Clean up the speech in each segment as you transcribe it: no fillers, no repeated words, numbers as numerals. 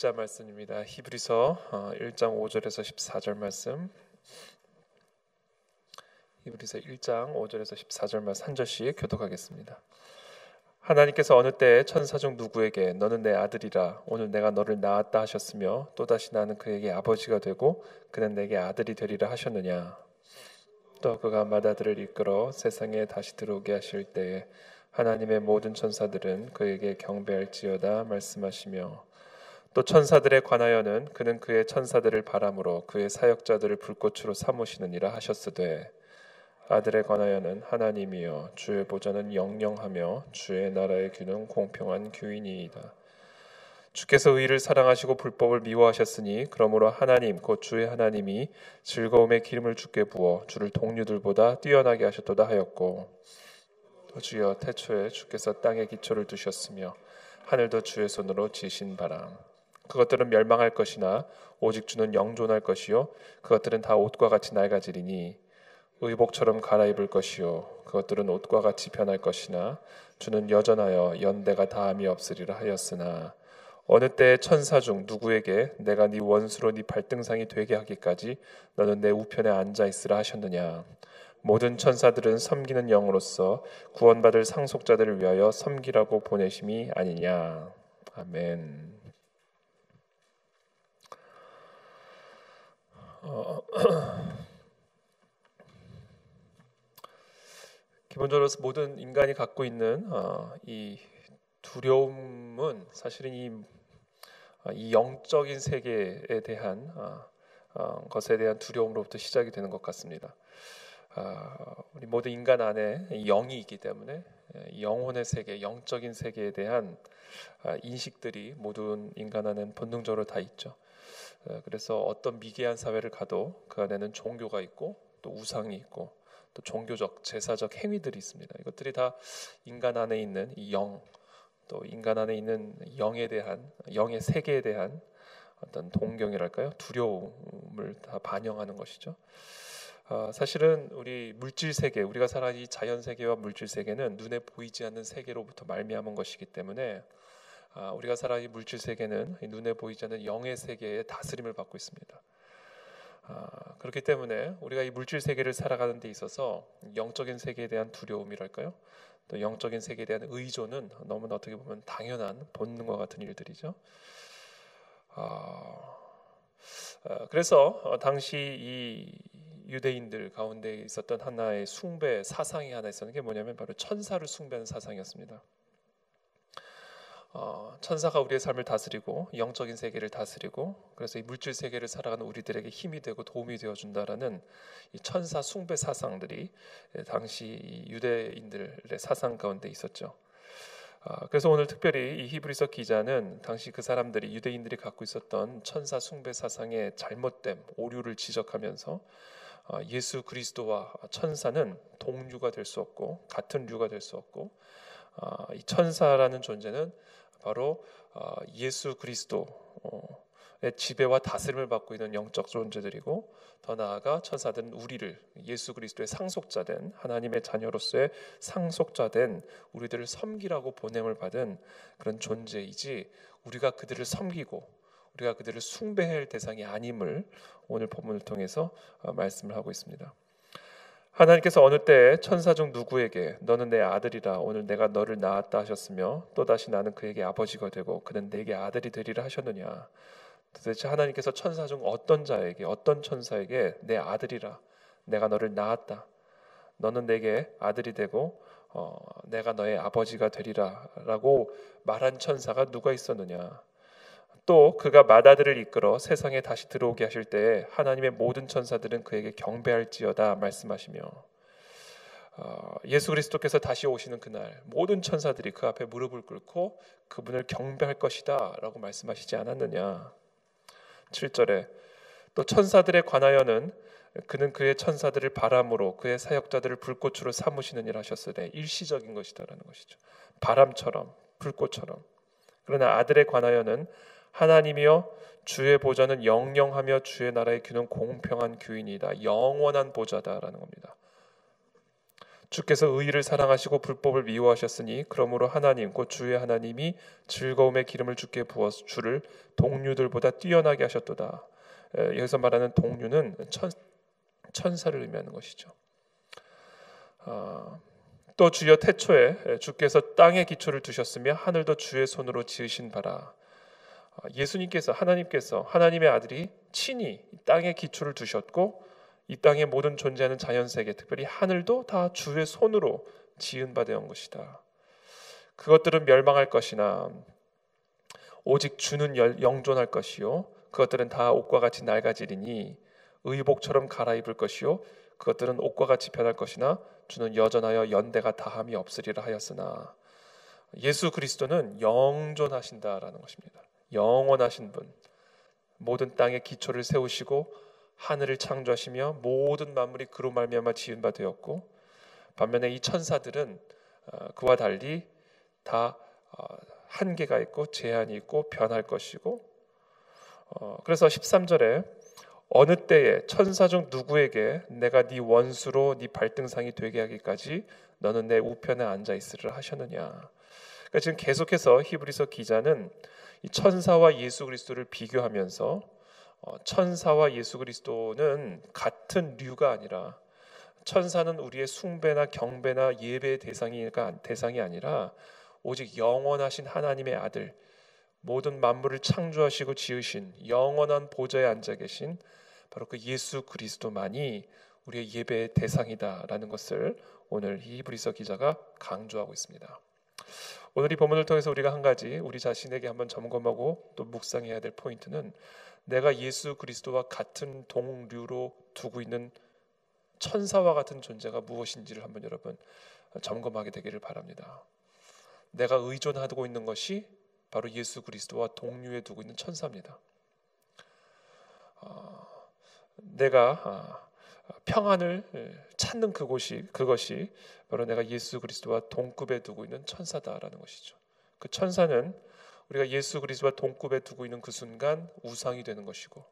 일자 말씀입니다. 히브리서 1장 5절에서 14절 말씀. 히브리서 1장 5절에서 14절 말씀 한 절씩 교독하겠습니다. 하나님께서 어느 때에 천사 중 누구에게 너는 내 아들이라 오늘 내가 너를 낳았다 하셨으며 또다시 나는 그에게 아버지가 되고 그는 내게 아들이 되리라 하셨느냐. 또 그가 맏아들을 이끌어 세상에 다시 들어오게 하실 때에 하나님의 모든 천사들은 그에게 경배할지어다 말씀하시며 또 천사들에 관하여는 그는 그의 천사들을 바람으로 그의 사역자들을 불꽃으로 삼으시느니라 하셨으되 아들에 관하여는 하나님이여 주의 보좌는 영영하며 주의 나라의 규는 공평한 규이니이다. 주께서 의를 사랑하시고 불법을 미워하셨으니 그러므로 하나님 곧 주의 하나님이 즐거움의 기름을 주께 부어 주를 동류들보다 뛰어나게 하셨도다 하였고 또 주여 태초에 주께서 땅에 기초를 두셨으며 하늘도 주의 손으로 지으신 바람 그것들은 멸망할 것이나 오직 주는 영존할 것이요 그것들은 다 옷과 같이 낡아지리니 의복처럼 갈아입을 것이요 그것들은 옷과 같이 변할 것이나 주는 여전하여 연대가 다함이 없으리라 하였으나 어느 때에 천사 중 누구에게 내가 네 원수로 네 발등상이 되게 하기까지 너는 내 우편에 앉아 있으라 하셨느냐. 모든 천사들은 섬기는 영으로서 구원받을 상속자들을 위하여 섬기라고 보내심이 아니냐. 아멘. 기본적으로 모든 인간이 갖고 있는 이 두려움은 사실은 이 영적인 세계에 대한 것에 대한 두려움으로부터 시작이 되는 것 같습니다. 우리 모든 인간 안에 영이 있기 때문에 영혼의 세계, 영적인 세계에 대한 인식들이 모든 인간 안에는 본능적으로 다 있죠. 그래서 어떤 미개한 사회를 가도 그 안에는 종교가 있고 또 우상이 있고 또 종교적, 제사적 행위들이 있습니다. 이것들이 다 인간 안에 있는 이 영, 또 인간 안에 있는 영에 대한 영의 세계에 대한 어떤 동경이랄까요? 두려움을 다 반영하는 것이죠. 사실은 우리 물질 세계, 우리가 살아가는 이 자연 세계와 물질 세계는 눈에 보이지 않는 세계로부터 말미암은 것이기 때문에 우리가 살아가는 이 물질 세계는 눈에 보이지 않는 영의 세계의 다스림을 받고 있습니다. 그렇기 때문에 우리가 이 물질 세계를 살아가는 데 있어서 영적인 세계에 대한 두려움이랄까요? 또 영적인 세계에 대한 의존은 너무나 어떻게 보면 당연한 본능과 같은 일들이죠. 그래서 당시 이 유대인들 가운데 있었던 하나의 숭배 사상이 하나 있었는 게 뭐냐면 바로 천사를 숭배하는 사상이었습니다. 천사가 우리의 삶을 다스리고 영적인 세계를 다스리고 그래서 이 물질 세계를 살아가는 우리들에게 힘이 되고 도움이 되어준다라는 이 천사 숭배 사상들이 당시 유대인들의 사상 가운데 있었죠. 그래서 오늘 특별히 이 히브리서 기자는 당시 그 사람들이 유대인들이 갖고 있었던 천사 숭배 사상의 잘못됨, 오류를 지적하면서 예수 그리스도와 천사는 동류가 될 수 없고 같은 류가 될 수 없고 이 천사라는 존재는 바로 예수 그리스도의 지배와 다스림을 받고 있는 영적 존재들이고 더 나아가 천사들은 우리를 예수 그리스도의 상속자된 하나님의 자녀로서의 상속자된 우리들을 섬기라고 보냄을 받은 그런 존재이지 우리가 그들을 섬기고 우리가 그들을 숭배해야 할 대상이 아님을 오늘 본문을 통해서 말씀을 하고 있습니다. 하나님께서 어느 때에 천사 중 누구에게 너는 내 아들이라 오늘 내가 너를 낳았다 하셨으며 또다시 나는 그에게 아버지가 되고 그는 내게 아들이 되리라 하셨느냐. 도대체 하나님께서 천사 중 어떤 자에게 어떤 천사에게 내 아들이라 내가 너를 낳았다 너는 내게 아들이 되고 내가 너의 아버지가 되리라 라고 말한 천사가 누가 있었느냐. 또 그가 맏아들을 이끌어 세상에 다시 들어오게 하실 때에 하나님의 모든 천사들은 그에게 경배할지어다 말씀하시며 예수 그리스도께서 다시 오시는 그날 모든 천사들이 그 앞에 무릎을 꿇고 그분을 경배할 것이다 라고 말씀하시지 않았느냐. 7절에 또 천사들에 관하여는 그는 그의 천사들을 바람으로 그의 사역자들을 불꽃으로 삼으시느니라 하셨으되 일시적인 것이다라는 것이죠. 바람처럼 불꽃처럼. 그러나 아들에 관하여는 하나님이여 주의 보좌는 영영하며 주의 나라의 규는 공평한 규이니이다. 영원한 보좌다라는 겁니다. 주께서 의를 사랑하시고 불법을 미워하셨으니 그러므로 하나님 곧 주의 하나님이 즐거움의 기름을 주께 부어서 주를 동류들보다 뛰어나게 하셨도다. 여기서 말하는 동류는 천사를 의미하는 것이죠. 또 주여 태초에 주께서 땅의 기초를 두셨으며 하늘도 주의 손으로 지으신 바라. 예수님께서 하나님의 아들이 친히 땅의 기초를 두셨고 이 땅의 모든 존재하는 자연세계, 특별히 하늘도 다 주의 손으로 지은 바 되온 것이다. 그것들은 멸망할 것이나 오직 주는 영존할 것이요 그것들은 다 옷과 같이 낡아지리니 의복처럼 갈아입을 것이요 그것들은 옷과 같이 변할 것이나 주는 여전하여 연대가 다함이 없으리라 하였으나. 예수 그리스도는 영존하신다라는 것입니다. 영원하신 분, 모든 땅의 기초를 세우시고 하늘을 창조하시며 모든 만물이 그로 말미암아 지은 바 되었고, 반면에 이 천사들은 그와 달리 다 한계가 있고 제한이 있고 변할 것이고, 그래서 13절에 어느 때에 천사 중 누구에게 내가 네 원수로 네 발등상이 되게 하기까지 너는 내 우편에 앉아 있으리라 하셨느냐. 그러니까 지금 계속해서 히브리서 기자는 이 천사와 예수 그리스도를 비교하면서 천사와 예수 그리스도는 같은 류가 아니라, 천사는 우리의 숭배나 경배나 예배의 대상이 아니라 오직 영원하신 하나님의 아들, 모든 만물을 창조하시고 지으신 영원한 보좌에 앉아 계신 바로 그 예수 그리스도만이 우리의 예배의 대상이다라는 것을 오늘 히브리서 기자가 강조하고 있습니다. 오늘 이 본문을 통해서 우리가 한 가지 우리 자신에게 한번 점검하고 또 묵상해야 될 포인트는, 내가 예수 그리스도와 같은 동류로 두고 있는 천사와 같은 존재가 무엇인지를 한번 여러분 점검하게 되기를 바랍니다. 내가 의존하고 있는 것이 바로 예수 그리스도와 동류에 두고 있는 천사입니다. 내가 평안을 찾는 그것이 바로 내가 예수 그리스도와 동급에 두고 있는 천사다라는 것이죠. 그 천사는 우리가 예수 그리스도와 동급에 두고 있는 그 순간 우상이 되는 것이고,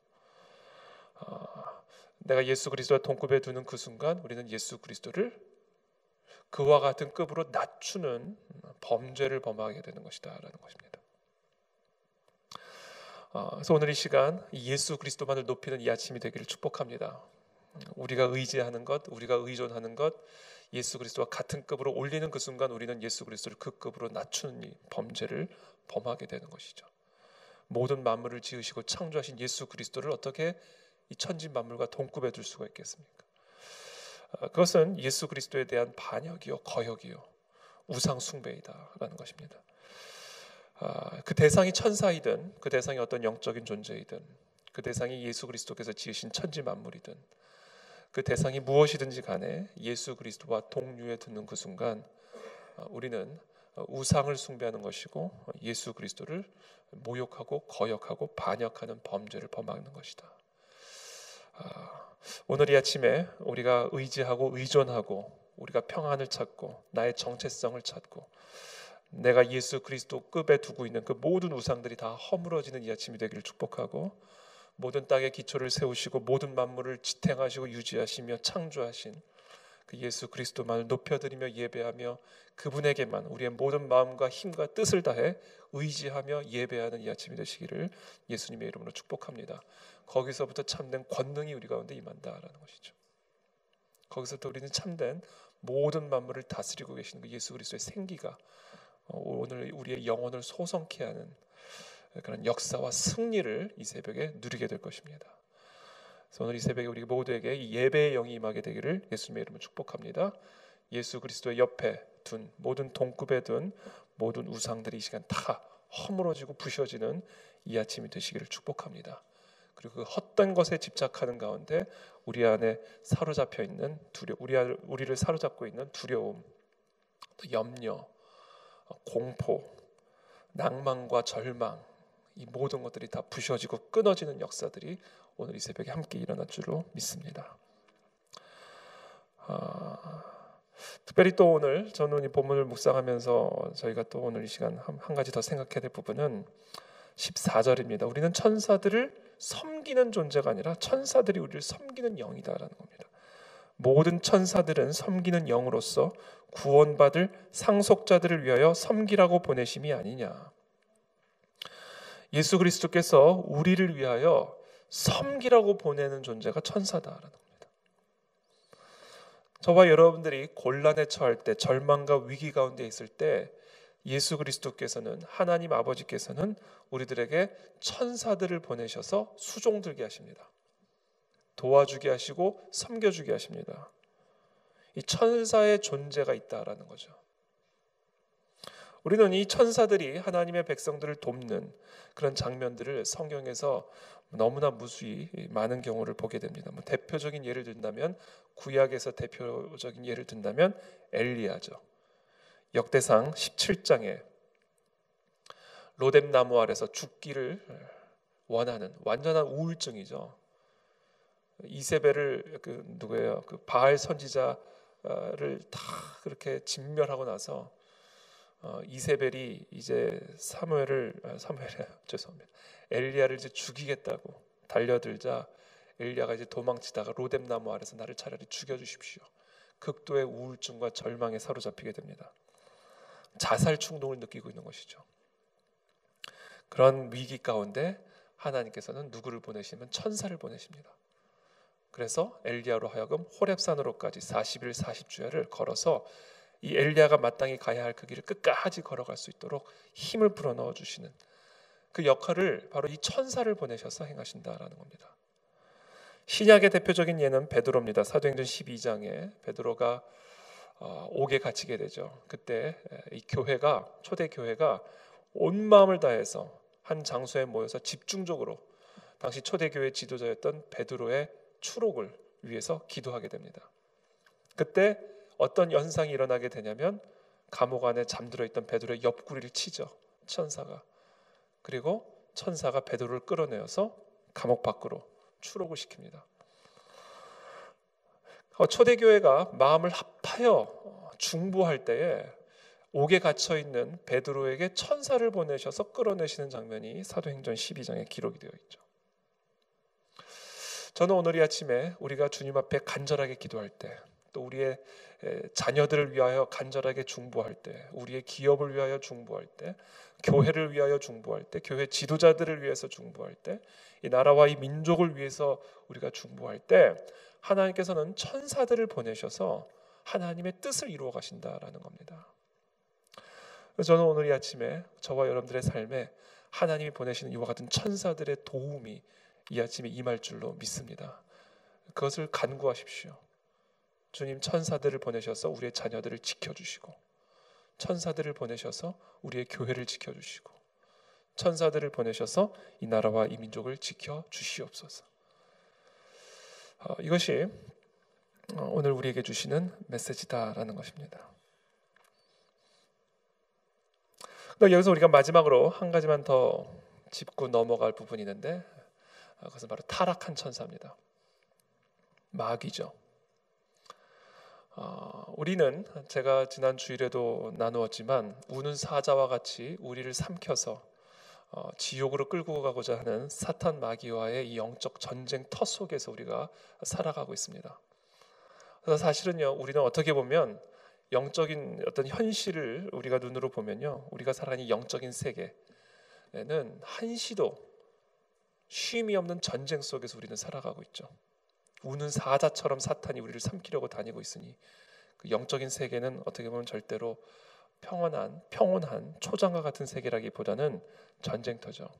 내가 예수 그리스도와 동급에 두는 그 순간 우리는 예수 그리스도를 그와 같은 급으로 낮추는 범죄를 범하게 되는 것이다라는 것입니다. 그래서 오늘 이 시간 예수 그리스도만을 높이는 이 아침이 되기를 축복합니다. 우리가 의지하는 것, 우리가 의존하는 것, 예수 그리스도와 같은 급으로 올리는 그 순간 우리는 예수 그리스도를 그 급으로 낮추는 이 범죄를 범하게 되는 것이죠. 모든 만물을 지으시고 창조하신 예수 그리스도를 어떻게 이 천지 만물과 동급에 둘 수가 있겠습니까? 그것은 예수 그리스도에 대한 반역이요 거역이요 우상 숭배이다라는 것입니다. 그 대상이 천사이든 그 대상이 어떤 영적인 존재이든 그 대상이 예수 그리스도께서 지으신 천지 만물이든 그 대상이 무엇이든지 간에 예수 그리스도와 동류에 드는 그 순간 우리는 우상을 숭배하는 것이고 예수 그리스도를 모욕하고 거역하고 반역하는 범죄를 범하는 것이다. 오늘 이 아침에 우리가 의지하고 의존하고 우리가 평안을 찾고 나의 정체성을 찾고 내가 예수 그리스도 급에 두고 있는 그 모든 우상들이 다 허물어지는 이 아침이 되기를 축복하고, 모든 땅의 기초를 세우시고 모든 만물을 지탱하시고 유지하시며 창조하신 그 예수 그리스도만을 높여드리며 예배하며 그분에게만 우리의 모든 마음과 힘과 뜻을 다해 의지하며 예배하는 이 아침이 되시기를 예수님의 이름으로 축복합니다. 거기서부터 참된 권능이 우리 가운데 임한다라는 것이죠. 거기서부터 우리는 참된 모든 만물을 다스리고 계시는 그 예수 그리스도의 생기가 오늘 우리의 영혼을 소성케 하는 그런 역사와 승리를 이 새벽에 누리게 될 것입니다. 그래서 오늘 이 새벽에 우리 모두에게 이 예배의 영이 임하게 되기를 예수님의 이름으로 축복합니다. 예수 그리스도의 옆에 둔 모든 동급에 둔 모든 우상들이 이 시간 다 허물어지고 부셔지는 이 아침이 되시기를 축복합니다. 그리고 그 헛된 것에 집착하는 가운데 우리 안에 사로잡혀 있는 우리를 사로잡고 있는 두려움, 또 염려, 공포, 낭만과 절망, 이 모든 것들이 다 부셔지고 끊어지는 역사들이 오늘 이 새벽에 함께 일어날 줄로 믿습니다. 특별히 또 오늘 저는 이 본문을 묵상하면서 저희가 또 오늘 이 시간 한 가지 더 생각해야 될 부분은 14절입니다. 우리는 천사들을 섬기는 존재가 아니라 천사들이 우리를 섬기는 영이다라는 겁니다. 모든 천사들은 섬기는 영으로서 구원받을 상속자들을 위하여 섬기라고 보내심이 아니냐. 예수 그리스도께서 우리를 위하여 섬기라고 보내는 존재가 천사다라는 겁니다. 저와 여러분들이 곤란에 처할 때, 절망과 위기 가운데 있을 때 예수 그리스도께서는, 하나님 아버지께서는 우리들에게 천사들을 보내셔서 수종들게 하십니다. 도와주게 하시고 섬겨주게 하십니다. 이 천사의 존재가 있다라는 거죠. 우리는 이 천사들이 하나님의 백성들을 돕는 그런 장면들을 성경에서 너무나 무수히 많은 경우를 보게 됩니다. 대표적인 예를 든다면, 구약에서 대표적인 예를 든다면 엘리야죠. 역대상 17장에 로뎀나무 아래서 죽기를 원하는 완전한 우울증이죠. 이세벨을 누구예요? 바알 선지자를 다 그렇게 진멸하고 나서 이세벨이 이제 엘리야를 이제 죽이겠다고 달려들자 엘리야가 이제 도망치다가 로뎀나무 아래서 나를 차라리 죽여주십시오. 극도의 우울증과 절망에 사로잡히게 됩니다. 자살 충동을 느끼고 있는 것이죠. 그런 위기 가운데 하나님께서는 누구를 보내시면 천사를 보내십니다. 그래서 엘리야로 하여금 호렙산으로까지 40일 40주야를 걸어서 이 엘리야가 마땅히 가야 할 그 길을 끝까지 걸어갈 수 있도록 힘을 불어넣어 주시는 그 역할을 바로 이 천사를 보내셔서 행하신다라는 겁니다. 신약의 대표적인 예는 베드로입니다. 사도행전 12장에 베드로가 옥에 갇히게 되죠. 그때 이 교회가, 초대 교회가 온 마음을 다해서 한 장소에 모여서 집중적으로 당시 초대교회 지도자였던 베드로의 추록을 위해서 기도하게 됩니다. 그때 어떤 현상이 일어나게 되냐면 감옥 안에 잠들어 있던 베드로의 옆구리를 치죠, 천사가. 그리고 천사가 베드로를 끌어내어서 감옥 밖으로 추록을 시킵니다. 초대교회가 마음을 합하여 중보할 때에 옥에 갇혀 있는 베드로에게 천사를 보내셔서 끌어내시는 장면이 사도행전 12장에 기록이 되어 있죠. 저는 오늘 이 아침에 우리가 주님 앞에 간절하게 기도할 때, 또 우리의 자녀들을 위하여 간절하게 중보할 때, 우리의 기업을 위하여 중보할 때, 교회를 위하여 중보할 때, 교회 지도자들을 위해서 중보할 때, 이 나라와 이 민족을 위해서 우리가 중보할 때 하나님께서는 천사들을 보내셔서 하나님의 뜻을 이루어 가신다라는 겁니다. 그래서 저는 오늘 이 아침에 저와 여러분들의 삶에 하나님이 보내시는 이와 같은 천사들의 도움이 이 아침에 임할 줄로 믿습니다. 그것을 간구하십시오. 주님, 천사들을 보내셔서 우리의 자녀들을 지켜주시고, 천사들을 보내셔서 우리의 교회를 지켜주시고, 천사들을 보내셔서 이 나라와 이 민족을 지켜주시옵소서. 이것이 오늘 우리에게 주시는 메시지다라는 것입니다. 여기서 우리가 마지막으로 한 가지만 더 짚고 넘어갈 부분이 있는데, 그것은 바로 타락한 천사입니다. 마귀죠. 우리는 제가 지난 주일에도 나누었지만 우는 사자와 같이 우리를 삼켜서 지옥으로 끌고 가고자 하는 사탄 마귀와의 이 영적 전쟁터 속에서 우리가 살아가고 있습니다. 그래서 사실은요, 우리는 어떻게 보면 영적인 어떤 현실을 우리가 눈으로 보면요, 우리가 살아가는 영적인 세계에는 한시도 쉼이 없는 전쟁 속에서 우리는 살아가고 있죠. 우는 사자처럼 사탄이 우리를 삼키려고 다니고 있으니 그 영적인 세계는 어떻게 보면 절대로 평온한 초장과 같은 세계라기보다는 전쟁터죠.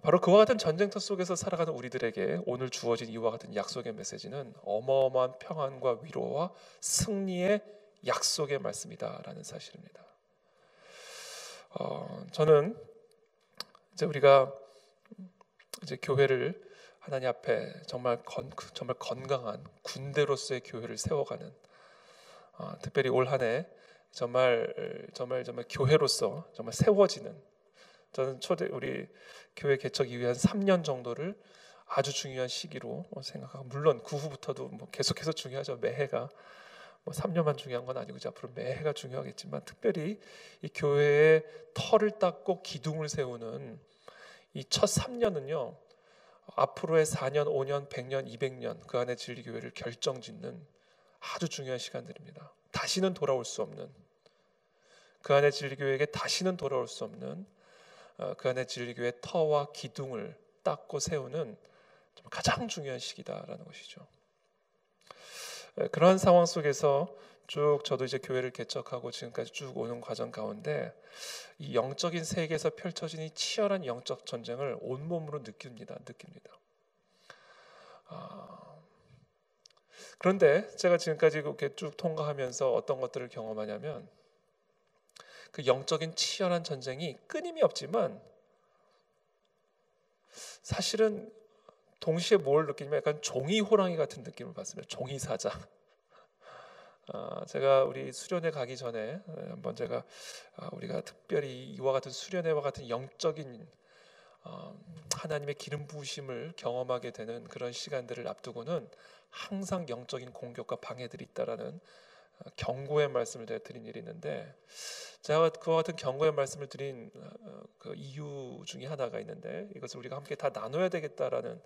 바로 그와 같은 전쟁터 속에서 살아가는 우리들에게 오늘 주어진 이와 같은 약속의 메시지는 어마어마한 평안과 위로와 승리의 약속의 말씀이다라는 사실입니다. 저는 이제 우리가 이제 교회를 하나님 앞에 정말 건강한 군대로서의 교회를 세워가는, 특별히 올 한 해 정말 교회로서 정말 세워지는, 저는 우리 교회 개척 이후에 한 3년 정도를 아주 중요한 시기로 생각하고, 물론 그 후부터도 계속해서 중요하죠. 매해가 3년만 중요한 건 아니고 앞으로 매해가 중요하겠지만, 특별히 이 교회의 터를 닦고 기둥을 세우는 이 첫 3년은요 앞으로의 4년, 5년, 100년, 200년 그 안에 진리교회를 결정짓는 아주 중요한 시간들입니다. 다시는 돌아올 수 없는, 그 안에 진리교회에게 다시는 돌아올 수 없는 그 안에 진리교회의 터와 기둥을 닦고 세우는 좀 가장 중요한 시기다라는 것이죠. 그러한 상황 속에서 쭉 저도 이제 교회를 개척하고 지금까지 쭉 오는 과정 가운데 이 영적인 세계에서 펼쳐진 이 치열한 영적 전쟁을 온몸으로 느낍니다. 그런데 제가 지금까지 이렇게 쭉 통과하면서 어떤 것들을 경험하냐면 그 영적인 치열한 전쟁이 끊임이 없지만 사실은 동시에 뭘 느끼냐면 약간 종이 호랑이 같은 느낌을 받습니다. 종이 사자. 제가 우리 수련회 가기 전에 한번 제가 우리가 특별히 이와 같은 수련회와 같은 영적인 하나님의 기름 부으심을 경험하게 되는 그런 시간들을 앞두고는 항상 영적인 공격과 방해들이 있다라는 경고의 말씀을 제가 드린 일이 있는데, 제가 그와 같은 경고의 말씀을 드린 그 이유 중에 하나가 있는데, 이것을 우리가 함께 다 나눠야 되겠다라는,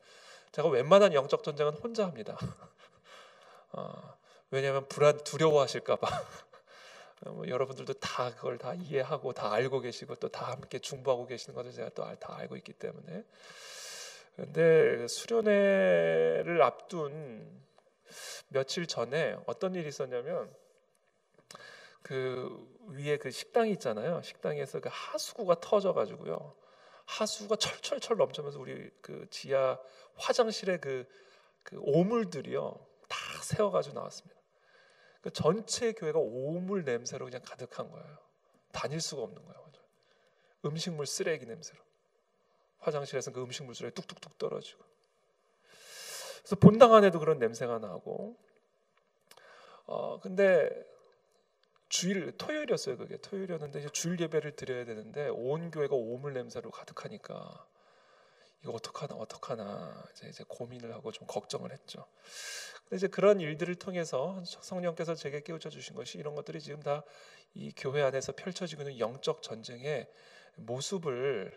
제가 웬만한 영적 전쟁은 혼자 합니다. 왜냐하면 두려워하실까봐. 여러분들도 다 그걸 다 이해하고 다 알고 계시고 또 다 함께 중보하고 계시는 것을 제가 또 다 알고 있기 때문에. 그런데 수련회를 앞둔 며칠 전에 어떤 일이 있었냐면, 그 위에 그 식당이 있잖아요. 식당에서 그 하수구가 터져가지고요. 하수구가 철철철 넘치면서 우리 그 지하 화장실에 그 오물들이요 다 세워가지고 나왔습니다. 그 전체 교회가 오물 냄새로 그냥 가득한 거예요. 다닐 수가 없는 거예요. 음식물 쓰레기 냄새로. 화장실에서 그 음식물 쓰레기 뚝뚝뚝 떨어지고. 그래서 본당 안에도 그런 냄새가 나고. 근데 토요일이었어요. 그게 토요일이었는데 이제 주일 예배를 드려야 되는데 온 교회가 오물 냄새로 가득하니까 이거 어떡하나 이제 고민을 하고 좀 걱정을 했죠. 근데 이제 그런 일들을 통해서 성령께서 제게 깨우쳐 주신 것이, 이런 것들이 지금 다 이 교회 안에서 펼쳐지고 있는 영적 전쟁의 모습을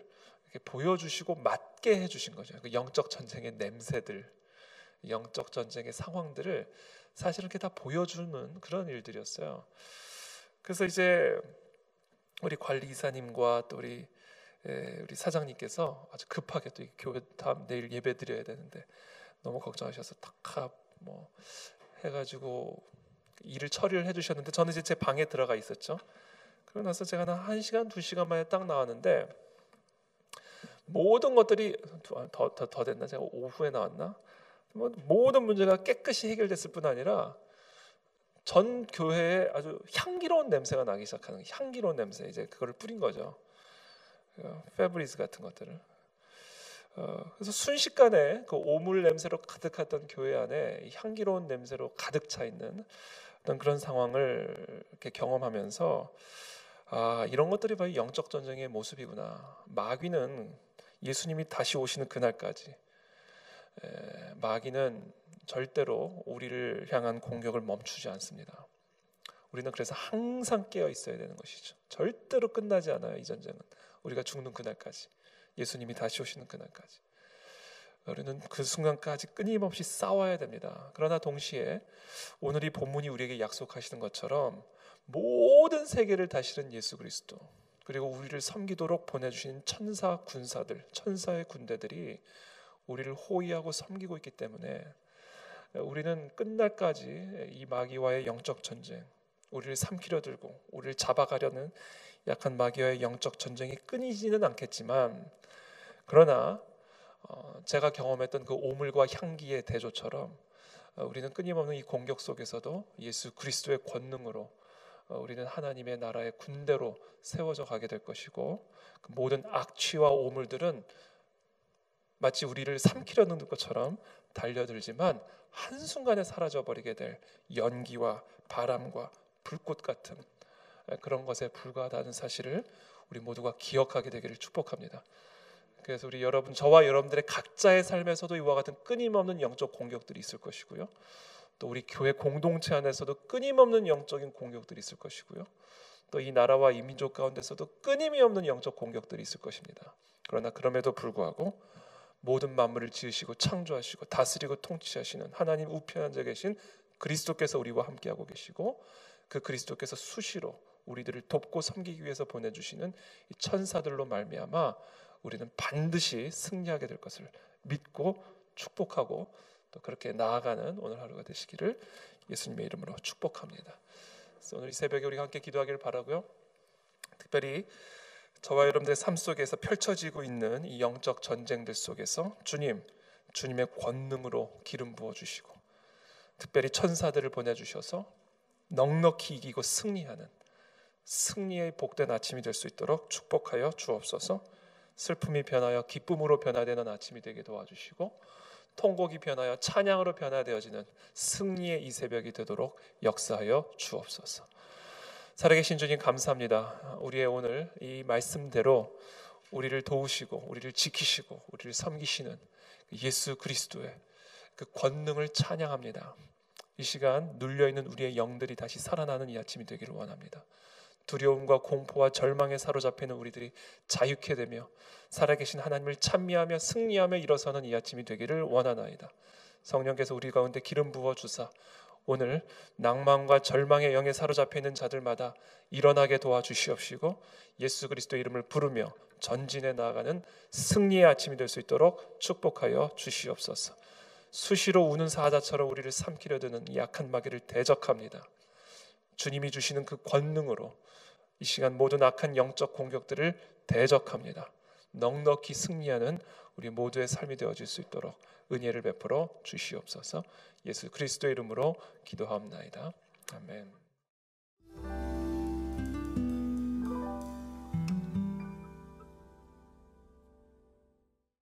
이렇게 보여주시고 맞게 해주신 거죠. 그 영적 전쟁의 냄새들, 영적 전쟁의 상황들을 사실 이렇게 다 보여주는 그런 일들이었어요. 그래서 이제 우리 관리이사님과 또 우리 사장님께서 아주 급하게 또 교회 다음 내일 예배 드려야 되는데 너무 걱정하셔서 탁 뭐 해가지고 일을 처리를 해주셨는데, 저는 이제 제 방에 들어가 있었죠. 그러고 나서 제가 한 1시간 2시간 만에 딱 나왔는데 모든 것들이 더 됐나? 제가 오후에 나왔나? 모든 문제가 깨끗이 해결됐을 뿐 아니라 전 교회에 아주 향기로운 냄새가 나기 시작하는, 향기로운 냄새, 이제 그거를 뿌린 거죠. 페브리즈 같은 것들을. 그래서 순식간에 그 오물 냄새로 가득했던 교회 안에 향기로운 냄새로 가득 차 있는 어떤 그런 상황을 이렇게 경험하면서, 이런 것들이 바로 영적 전쟁의 모습이구나. 마귀는 예수님이 다시 오시는 그날까지, 마귀는 절대로 우리를 향한 공격을 멈추지 않습니다. 우리는 그래서 항상 깨어 있어야 되는 것이죠. 절대로 끝나지 않아요. 이 전쟁은 우리가 죽는 그날까지, 예수님이 다시 오시는 그날까지 우리는 그 순간까지 끊임없이 싸워야 됩니다. 그러나 동시에 오늘 이 본문이 우리에게 약속하시는 것처럼 모든 세계를 다스리는 예수 그리스도, 그리고 우리를 섬기도록 보내주신 천사 군사들, 천사의 군대들이 우리를 호위하고 섬기고 있기 때문에 우리는 끝날까지 이 마귀와의 영적 전쟁, 우리를 삼키려 들고 우리를 잡아가려는 약한 마귀와의 영적 전쟁이 끊이지는 않겠지만, 그러나 제가 경험했던 그 오물과 향기의 대조처럼 우리는 끊임없는 이 공격 속에서도 예수 그리스도의 권능으로 우리는 하나님의 나라의 군대로 세워져 가게 될 것이고, 그 모든 악취와 오물들은 마치 우리를 삼키려는 것처럼 달려들지만 한순간에 사라져버리게 될 연기와 바람과 불꽃 같은 그런 것에 불과하다는 사실을 우리 모두가 기억하게 되기를 축복합니다. 그래서 우리 여러분, 저와 여러분들의 각자의 삶에서도 이와 같은 끊임없는 영적 공격들이 있을 것이고요, 또 우리 교회 공동체 안에서도 끊임없는 영적인 공격들이 있을 것이고요, 또 이 나라와 이 민족 가운데서도 끊임이 없는 영적 공격들이 있을 것입니다. 그러나 그럼에도 불구하고 모든 만물을 지으시고 창조하시고 다스리고 통치하시는 하나님 우편 앉아 계신 그리스도께서 우리와 함께하고 계시고, 그 그리스도께서 수시로 우리들을 돕고 섬기기 위해서 보내주시는 이 천사들로 말미암아 우리는 반드시 승리하게 될 것을 믿고 축복하고 또 그렇게 나아가는 오늘 하루가 되시기를 예수님의 이름으로 축복합니다. 그래서 오늘 이 새벽에 우리가 함께 기도하기를 바라고요. 특별히 저와 여러분들의 삶 속에서 펼쳐지고 있는 이 영적 전쟁들 속에서 주님의 권능으로 기름 부어주시고 특별히 천사들을 보내주셔서 넉넉히 이기고 승리하는 승리의 복된 아침이 될 수 있도록 축복하여 주옵소서. 슬픔이 변하여 기쁨으로 변화되는 아침이 되게 도와주시고 통곡이 변하여 찬양으로 변화되어지는 승리의 이 새벽이 되도록 역사하여 주옵소서. 살아계신 주님 감사합니다. 우리의 오늘 이 말씀대로 우리를 도우시고 우리를 지키시고 우리를 섬기시는 예수 그리스도의 그 권능을 찬양합니다. 이 시간 눌려있는 우리의 영들이 다시 살아나는 이 아침이 되기를 원합니다. 두려움과 공포와 절망에 사로잡혀 있는 우리들이 자유케 되며 살아계신 하나님을 찬미하며 승리하며 일어서는 이 아침이 되기를 원하나이다. 성령께서 우리 가운데 기름 부어 주사 오늘 낭만과 절망의 영에 사로잡혀 있는 자들마다 일어나게 도와주시옵시고 예수 그리스도의 이름을 부르며 전진해 나아가는 승리의 아침이 될 수 있도록 축복하여 주시옵소서. 수시로 우는 사자처럼 우리를 삼키려 드는 이 악한 마귀를 대적합니다. 주님이 주시는 그 권능으로 이 시간 모든 악한 영적 공격들을 대적합니다. 넉넉히 승리하는 우리 모두의 삶이 되어질 수 있도록 은혜를 베풀어 주시옵소서. 예수 그리스도의 이름으로 기도하옵나이다. 아멘.